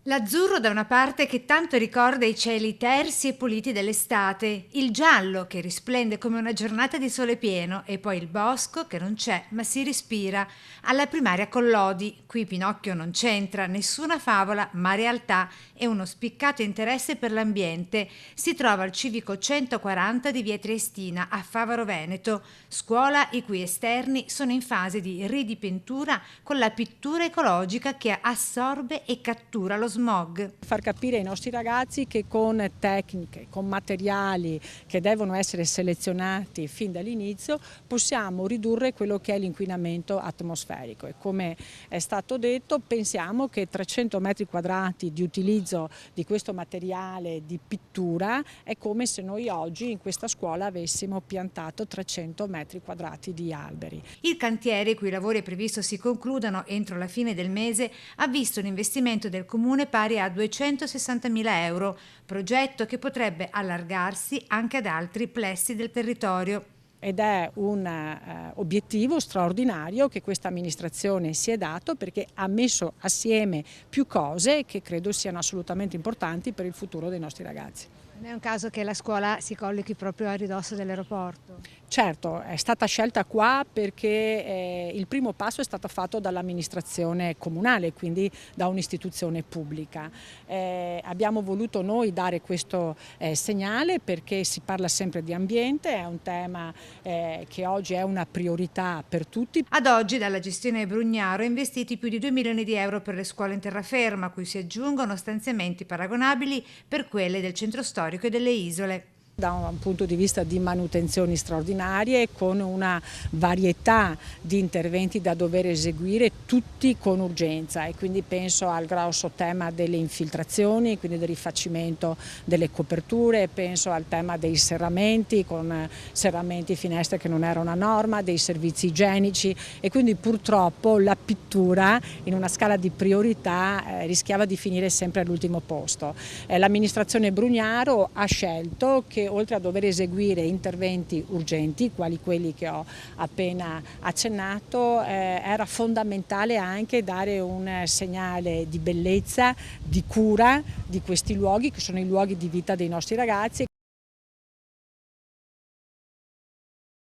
L'azzurro da una parte che tanto ricorda i cieli tersi e puliti dell'estate, il giallo che risplende come una giornata di sole pieno e poi il bosco che non c'è ma si respira. Alla primaria Collodi, qui Pinocchio non c'entra nessuna favola ma realtà e uno spiccato interesse per l'ambiente. Si trova al civico 140 di via Triestina a Favaro Veneto, scuola i cui esterni sono in fase di ridipintura con la pittura ecologica che assorbe e cattura lo smog. Far capire ai nostri ragazzi che con tecniche, con materiali che devono essere selezionati fin dall'inizio possiamo ridurre quello che è l'inquinamento atmosferico e come è stato detto pensiamo che 300 metri quadrati di utilizzo di questo materiale di pittura è come se noi oggi in questa scuola avessimo piantato 300 metri quadrati di alberi. Il cantiere, i cui lavori è previsto si concludano entro la fine del mese, ha visto un investimento del comune pari a 260.000 euro, progetto che potrebbe allargarsi anche ad altri plessi del territorio. Ed è un obiettivo straordinario che questa amministrazione si è dato perché ha messo assieme più cose che credo siano assolutamente importanti per il futuro dei nostri ragazzi. Non è un caso che la scuola si collochi proprio a ridosso dell'aeroporto? Certo, è stata scelta qua perché il primo passo è stato fatto dall'amministrazione comunale, quindi da un'istituzione pubblica. Abbiamo voluto noi dare questo segnale perché si parla sempre di ambiente, è un tema che oggi è una priorità per tutti. Ad oggi dalla gestione Brugnaro investiti più di 2 milioni di euro per le scuole in terraferma, a cui si aggiungono stanziamenti paragonabili per quelle del centro storico e delle isole. Da un punto di vista di manutenzioni straordinarie con una varietà di interventi da dover eseguire tutti con urgenza e quindi penso al grosso tema delle infiltrazioni, quindi del rifacimento delle coperture, penso al tema dei serramenti con serramenti e finestre che non erano a norma, dei servizi igienici e quindi purtroppo la pittura in una scala di priorità rischiava di finire sempre all'ultimo posto. L'amministrazione Brugnaro ha scelto che oltre a dover eseguire interventi urgenti, quali quelli che ho appena accennato, era fondamentale anche dare un segnale di bellezza, di cura di questi luoghi, che sono i luoghi di vita dei nostri ragazzi.